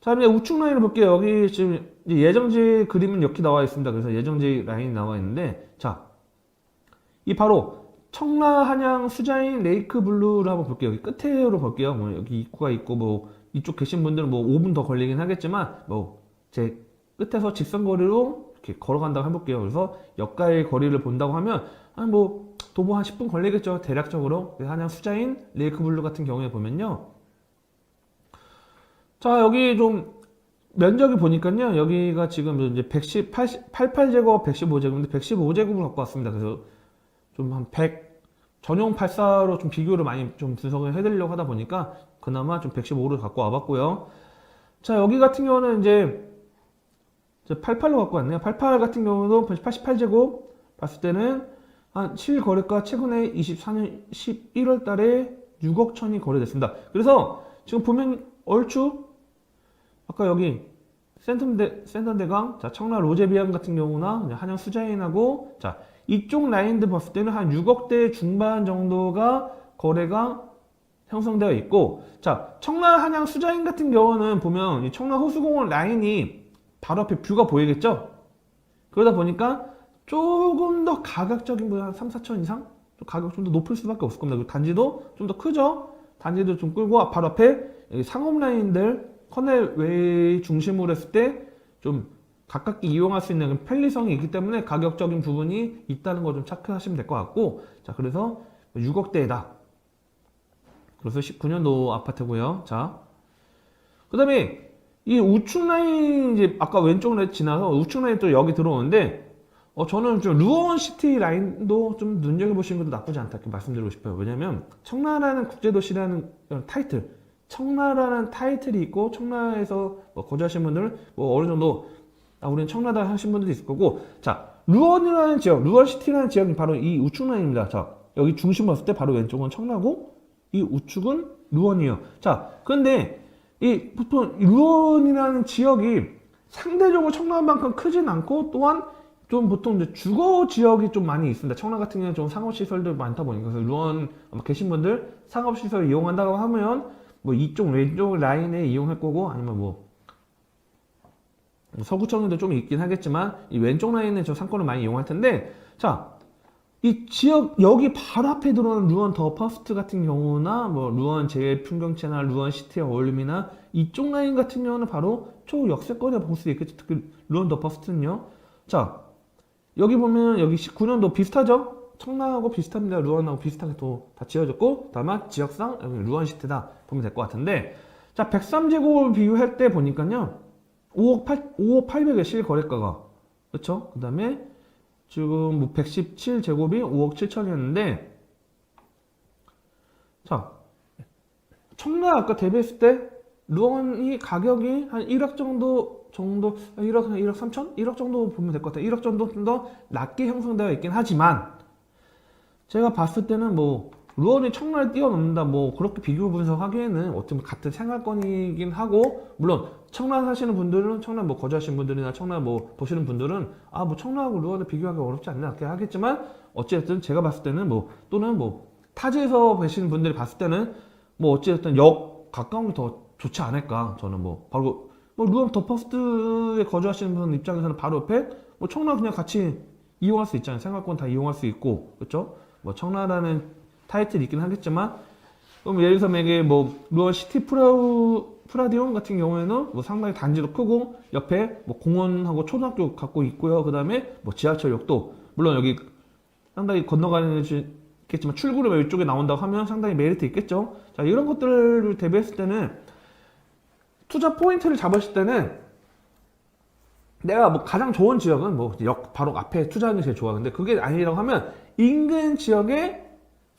자, 이제 우측 라인을 볼게요. 여기 지금 이제 예정지 그림은 이렇게 나와 있습니다. 그래서 예정지 라인이 나와 있는데, 자, 이 바로 청라 한양 수자인 레이크 블루를 한번 볼게요. 여기 끝으로 볼게요. 뭐 여기 입구가 있고 뭐 이쪽 계신 분들은 뭐 5분 더 걸리긴 하겠지만 뭐 제 끝에서 직선 거리로 이렇게 걸어간다고 해볼게요. 그래서 역가의 거리를 본다고 하면 한 뭐 도보 한 10분 걸리겠죠. 대략적으로. 한양 수자인 레이크 블루 같은 경우에 보면요. 자, 여기 좀 면적이 보니까요. 여기가 지금 이제 88제곱, 115제곱인데 115제곱을 갖고 왔습니다. 그래서 좀 한 100, 전용 84로 좀 비교를 많이 좀 분석을 해드리려고 하다 보니까 그나마 좀 115를 갖고 와봤고요. 자, 여기 같은 경우는 이제 88로 갖고 왔네요. 88 같은 경우도 88제곱 봤을 때는 한 실거래가 최근에 24년 11월 달에 6억 천이 거래됐습니다. 그래서 지금 보면 얼추 아까 여기 센텀대강, 자, 청라 로제비앙 같은 경우나 한양 수자인하고, 자, 이쪽 라인들 봤을 때는 한 6억대 중반 정도가 거래가 형성되어 있고, 자, 청라 한양 수자인 같은 경우는 보면 이 청라 호수공원 라인이 바로 앞에 뷰가 보이겠죠? 그러다 보니까 조금 더 가격적인 분한 3, 4천 이상? 좀 가격 좀 더 높을 수밖에 없을 겁니다. 그리고 단지도 좀 더 크죠? 단지도 좀 끌고 바로 앞에 상업 라인들 커넬웨이 중심으로 했을 때 좀 가깝게 이용할 수 있는 편리성이 있기 때문에 가격적인 부분이 있다는 거 좀 체크하시면 될 것 같고, 자, 그래서 6억대다. 그래서 19년도 아파트고요. 자, 그 다음에 이 우측 라인 이제 아까 왼쪽 라인 지나서 우측 라인 또 여기 들어오는데, 저는 좀 루원시티 라인도 좀 눈여겨보시는 것도 나쁘지 않다 이렇게 말씀드리고 싶어요. 왜냐면 청라라는 국제도시라는 타이틀, 청라라는 타이틀이 있고 청라에서 뭐 거주하신 분들 뭐 어느 정도 우리는 청라다 하신 분들도 있을 거고, 자, 루원이라는 지역, 루원시티라는 지역이 바로 이 우측 라인입니다. 자, 여기 중심 봤을 때 바로 왼쪽은 청라고 이 우측은 루원이에요. 자, 그런데 이 보통 루원이라는 지역이 상대적으로 청라만큼 크진 않고, 또한 좀 보통 이제 주거 지역이 좀 많이 있습니다. 청라 같은 경우는 좀 상업시설도 많다 보니까. 그래서 루원 아마 계신 분들 상업시설 이용한다고 하면 뭐 이쪽 왼쪽 라인에 이용할 거고, 아니면 뭐 서구청에도 좀 있긴 하겠지만 이 왼쪽 라인에 저 상권을 많이 이용할 텐데, 자, 이 지역 여기 바로 앞에 들어오는 루원 더 퍼스트 같은 경우나 뭐 루원 제일풍경채나 루원 시티의 어울림이나 이쪽 라인 같은 경우는 바로 초역세권이라 볼 수 있겠죠. 특히 루원 더 퍼스트는요. 자, 여기 보면 여기 19년도 비슷하죠? 청라하고 비슷합니다. 루원하고 비슷하게 또 다 지어졌고, 다만 지역상 여기 루원 시티다 보면 될 것 같은데, 자, 103제곱을 비교할 때 보니까요 5억 800의 실거래가가, 그쵸? 그 다음에 지금 뭐 117제곱이 5억 7천이었는데, 자, 청라 아까 대비했을 때 루원이 가격이 한 1억 정도 1억 3천? 1억 정도 보면 될 것 같아요. 1억 정도 좀 더 낮게 형성되어 있긴 하지만, 제가 봤을 때는 뭐 루원이 청라를 뛰어넘는다 뭐 그렇게 비교 분석하기에는 어쩌면 같은 생활권이긴 하고, 물론 청라 사시는 분들은, 청라 뭐 거주하시는 분들이나 청라 뭐 보시는 분들은 뭐 청라하고 루원을 비교하기 어렵지 않나 이렇게 하겠지만, 어찌됐든 제가 봤을 때는 뭐, 또는 뭐 타지에서 계시는 분들이 봤을 때는 뭐 어찌됐든 역 가까운 게 더 좋지 않을까. 저는 뭐 바로 뭐 루원 더 퍼스트에 거주하시는 분 입장에서는 바로 옆에 뭐 청라 그냥 같이 이용할 수 있잖아요. 생활권 다 이용할 수 있고, 그렇죠? 뭐 청라라는 타이틀이 있긴 하겠지만, 그럼 예를 들어서 만약에 뭐 루원 시티 프라디온 같은 경우에는 뭐 상당히 단지도 크고 옆에 뭐 공원하고 초등학교 갖고 있고요. 그 다음에 뭐 지하철역도 물론 여기 상당히 건너가는 있겠지만 출구로 이쪽에 나온다고 하면 상당히 메리트 있겠죠. 자, 이런 것들을 대비했을 때는 투자 포인트를 잡았을 때는 내가 뭐 가장 좋은 지역은 뭐 역 바로 앞에 투자하는 게 제일 좋아. 근데 그게 아니라고 하면 인근 지역에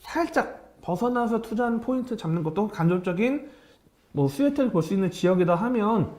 살짝 벗어나서 투자하는 포인트 잡는 것도 간접적인 뭐 수혜 혜택을 볼 수 있는 지역이다 하면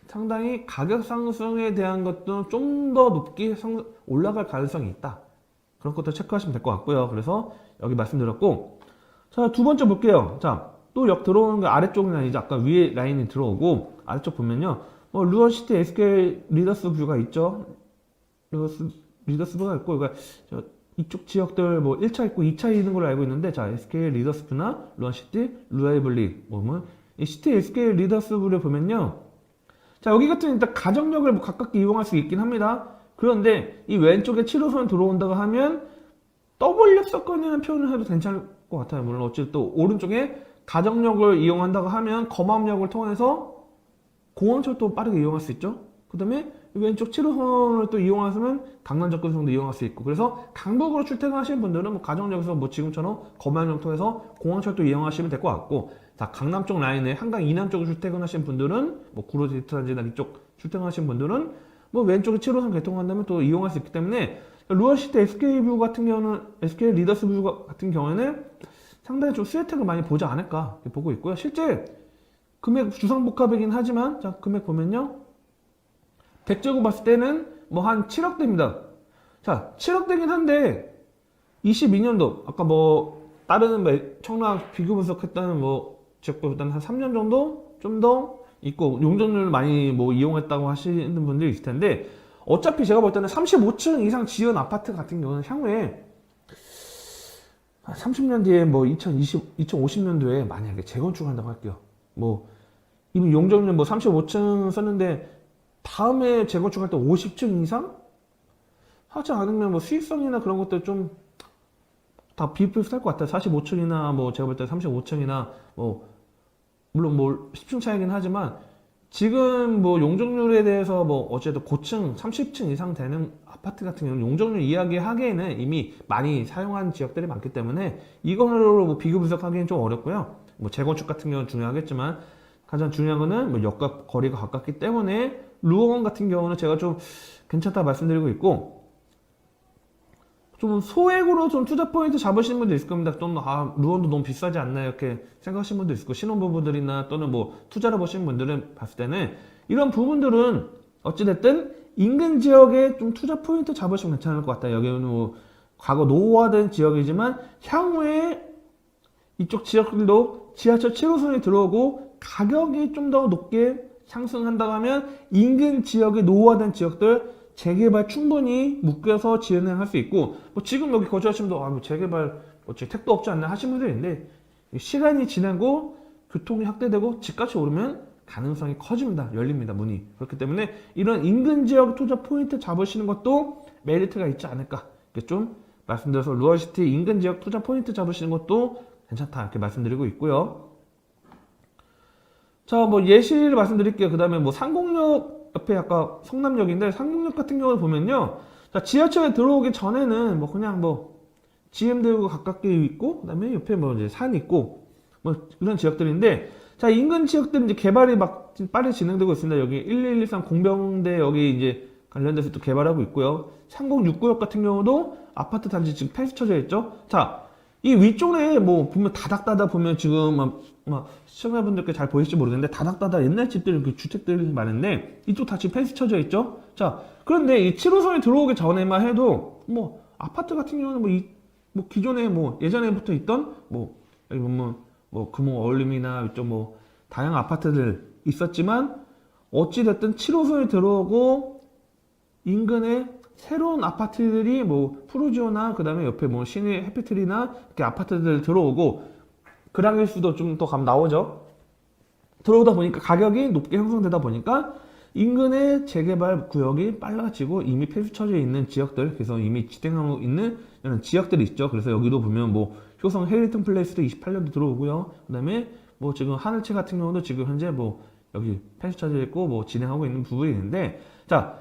상당히 가격 상승에 대한 것도 좀 더 높게 올라갈 가능성이 있다. 그런 것도 체크하시면 될 것 같고요. 그래서 여기 말씀드렸고, 자, 두 번째 볼게요. 자, 또 역 들어오는 거 아래쪽이나 이제 아까 위에 라인이 들어오고, 아래쪽 보면요 뭐 루원시티 SK 리더스 뷰가 있죠. 리더스 뷰가 있고, 그러니까 이쪽 지역들 뭐 1차 있고 2차 있는 걸로 알고 있는데, 자, SK 리더스 뷰나 루원시티 루아이블리 보면 이 시티 SK 리더스 뷰를 보면요 자, 여기 같은 일단 가정역을 뭐 가깝게 이용할 수 있긴 합니다. 그런데 이 왼쪽에 7호선 들어온다고 하면 더블역 섞어내는 표현을 해도 괜찮을 것 같아요. 물론 어쨌든 또 오른쪽에 가정역을 이용한다고 하면 검암역을 통해서 공항철도 빠르게 이용할 수 있죠. 그 다음에 왼쪽 7호선을 또 이용하시면 강남 접근성도 이용할 수 있고, 그래서 강북으로 출퇴근하시는 분들은 뭐 가정역에서 뭐 지금처럼 검암역 통해서 공항철도 이용하시면 될 것 같고, 자, 강남 쪽 라인에 한강 이남 쪽으로 출퇴근하시는 분들은 뭐 구로디지털지나 이쪽 출퇴근하시는 분들은 뭐 왼쪽에 7호선 개통한다면 또 이용할 수 있기 때문에 루어시티 SK뷰 같은 경우는 SK 리더스뷰 같은 경우에는 상당히 좀 수혜택을 많이 보지 않을까 보고 있고요. 실제 금액 주상복합이긴 하지만 자, 금액 보면요, 100제곱 봤을 때는 뭐 한 7억대입니다. 자, 7억대긴 한데 22년도 아까 뭐 다른 뭐 청락 비교 분석했다는 뭐 지역보다는 한 3년 정도 좀 더 있고 용적률 많이 뭐 이용했다고 하시는 분들이 있을 텐데, 어차피 제가 볼 때는 35층 이상 지은 아파트 같은 경우는 향후에 30년 뒤에 뭐 2050년도에 만약에 재건축한다고 할게요. 뭐 이미 용적률 뭐 35층 썼는데 다음에 재건축할 때 50층 이상 하지 않으면 뭐 수익성이나 그런 것들 좀 다 비슷할 것 같아요. 45층이나 뭐 제가 볼 때 35층이나 뭐 물론 뭐 10층 차이긴 하지만 지금 뭐 용적률에 대해서 뭐 어쨌든 고층 30층 이상 되는 아파트 같은 경우는 용적률 이야기하기에는 이미 많이 사용한 지역들이 많기 때문에 이거로 뭐 비교 분석하기는 좀 어렵고요. 뭐 재건축 같은 경우는 중요하겠지만 가장 중요한 거는 뭐 역과 거리가 가깝기 때문에 루어원 같은 경우는 제가 좀 괜찮다 말씀드리고 있고, 좀 소액으로 좀 투자 포인트 잡으시는 분도 있을 겁니다. 또는 루어원도 너무 비싸지 않나 이렇게 생각하시는 분도 있고, 신혼부부들이나 또는 뭐 투자를 보시는 분들은 봤을 때는 이런 부분들은 어찌됐든 인근 지역에 좀 투자 포인트 잡으시면 괜찮을 것 같아요. 여기는 뭐 과거 노후화된 지역이지만 향후에 이쪽 지역들도 지하철 7호선이 들어오고 가격이 좀 더 높게 상승한다고 하면 인근 지역의 노후화된 지역들 재개발 충분히 묶여서 진행할 수 있고, 뭐 지금 여기 거주하시는 분도 뭐 재개발 뭐 택도 없지 않나 하시는 분들이 있는데, 시간이 지나고 교통이 확대되고 집값이 오르면 가능성이 커집니다. 열립니다, 문이. 그렇기 때문에 이런 인근 지역 투자 포인트 잡으시는 것도 메리트가 있지 않을까 이렇게 좀 말씀드려서 루어시티 인근 지역 투자 포인트 잡으시는 것도 괜찮다 이렇게 말씀드리고 있고요. 자, 뭐 예시를 말씀드릴게요. 그 다음에 뭐 상공역 옆에 아까 성남역인데, 상공역 같은 경우를 보면요, 자, 지하철에 들어오기 전에는 뭐 그냥 뭐 GM대로가 가깝게 있고, 그 다음에 옆에 뭐 이제 산 있고 뭐 이런 지역들인데, 자, 인근 지역들은 이제 개발이 막 빠르게 진행되고 있습니다. 여기 1113 공병대 여기 이제 관련돼서 또 개발하고 있고요. 상공 6구역 같은 경우도 아파트 단지 지금 펜스 쳐져 있죠. 자, 이 위쪽에 뭐 보면 다닥다닥 보면 지금 막 시청자분들께 잘 보일지 모르겠는데 다닥다닥 옛날 집들 그 주택들이 많은데 이쪽 다 지금 펜스 쳐져 있죠. 자, 그런데 이 7호선이 들어오기 전에만 해도 뭐 아파트 같은 경우는 뭐 기존에 뭐 예전에부터 있던 뭐 여기 보면 뭐 금호 어울림이나 이쪽 뭐 다양한 아파트들 있었지만 어찌됐든 7호선이 들어오고 인근에 새로운 아파트들이 뭐 푸르지오나 그 다음에 옆에 뭐 신의 해피트리나 이렇게 아파트들 들어오고 그랑일수도 좀 더 가면 나오죠. 들어오다 보니까 가격이 높게 형성되다 보니까 인근의 재개발 구역이 빨라지고 이미 폐수처져 있는 지역들, 그래서 이미 진행하고 있는 이런 지역들이 있죠. 그래서 여기도 보면 뭐 효성 헤리튼 플레이스도 28년도 들어오고요. 그 다음에 뭐 지금 하늘채 같은 경우도 지금 현재 뭐 여기 폐수처져 있고 뭐 진행하고 있는 부분이 있는데, 자,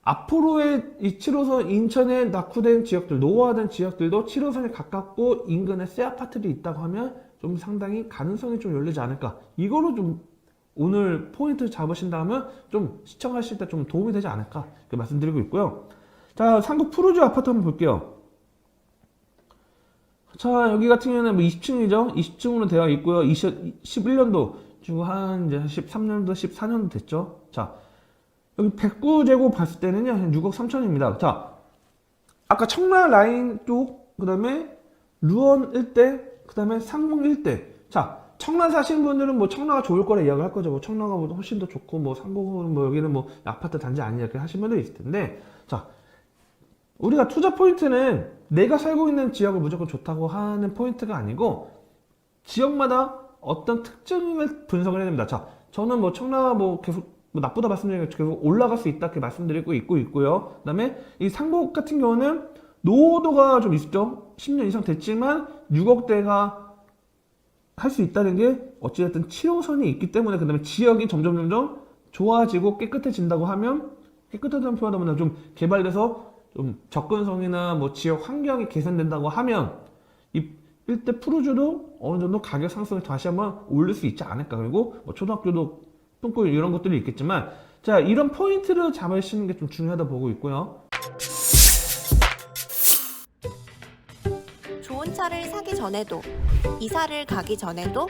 앞으로의 이 7호선 인천에 낙후된 지역들, 노후화된 지역들도 7호선에 가깝고 인근에 새 아파트들이 있다고 하면 좀 상당히 가능성이 좀 열리지 않을까. 이거로 좀 오늘 포인트 잡으신다면 좀 시청하실 때 좀 도움이 되지 않을까 이렇게 말씀드리고 있고요. 자, 상국 푸르지오 아파트 한번 볼게요. 자, 여기 같은 경우는 뭐 20층이죠. 20층으로 되어 있고요. 21년도 지금 한 이제 13년도, 14년도 됐죠. 자, 여기 109제곱 봤을 때는요, 한 6억 3천입니다. 자, 아까 청라 라인 쪽, 그 다음에 루원 일대, 그 다음에 상공 일대. 자, 청라 사시는 분들은 뭐 청라가 좋을 거라 이야기를 할 거죠. 뭐 청라가 뭐 훨씬 더 좋고, 뭐 상공은 뭐 여기는 뭐 아파트 단지 아니냐 이렇게 하시는 분들이 있을 텐데, 자, 우리가 투자 포인트는 내가 살고 있는 지역을 무조건 좋다고 하는 포인트가 아니고 지역마다 어떤 특징을 분석을 해야 됩니다. 자, 저는 뭐 청라 뭐 계속 뭐 나쁘다 말씀드리면 계속 올라갈 수 있다 이렇게 말씀드리고 있고요. 그다음에 이 상복 같은 경우는 노후도가 좀 있죠. 10년 이상 됐지만 6억대가 할 수 있다는 게 어찌됐든 7호선이 있기 때문에, 그다음에 지역이 점점 좋아지고 깨끗해진다고 하면, 깨끗하다는 표현보다 좀 개발돼서 좀 접근성이나 뭐 지역 환경이 개선된다고 하면 이 일대 푸르주도 어느 정도 가격 상승을 다시 한번 올릴 수 있지 않을까. 그리고 뭐 초등학교도 뚫고 이런 것들이 있겠지만, 자, 이런 포인트를 잡으시는 게 좀 중요하다 보고 있고요. 좋은 차를 사기 전에도, 이사를 가기 전에도,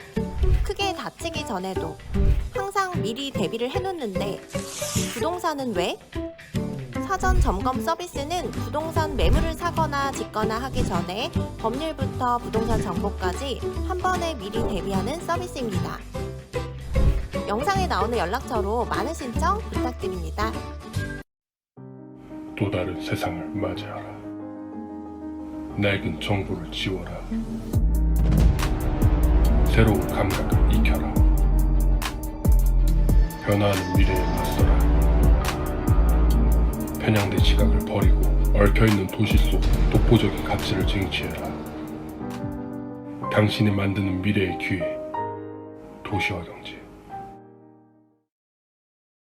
크게 다치기 전에도 항상 미리 대비를 해놓는데 부동산은 왜? 사전 점검 서비스는 부동산 매물을 사거나 짓거나 하기 전에 법률부터 부동산 정보까지 한 번에 미리 대비하는 서비스입니다. 영상에 나오는 연락처로 많은 신청 부탁드립니다. 또 다른 세상을 맞이하라. 낡은 정보를 지워라. 새로운 감각을 익혀라. 변화하는 미래에 맞서라. 편향된 시각을 버리고 얽혀있는 도시 속 독보적인 가치를 쟁취해라. 당신이 만드는 미래의 기회, 도시화 경제.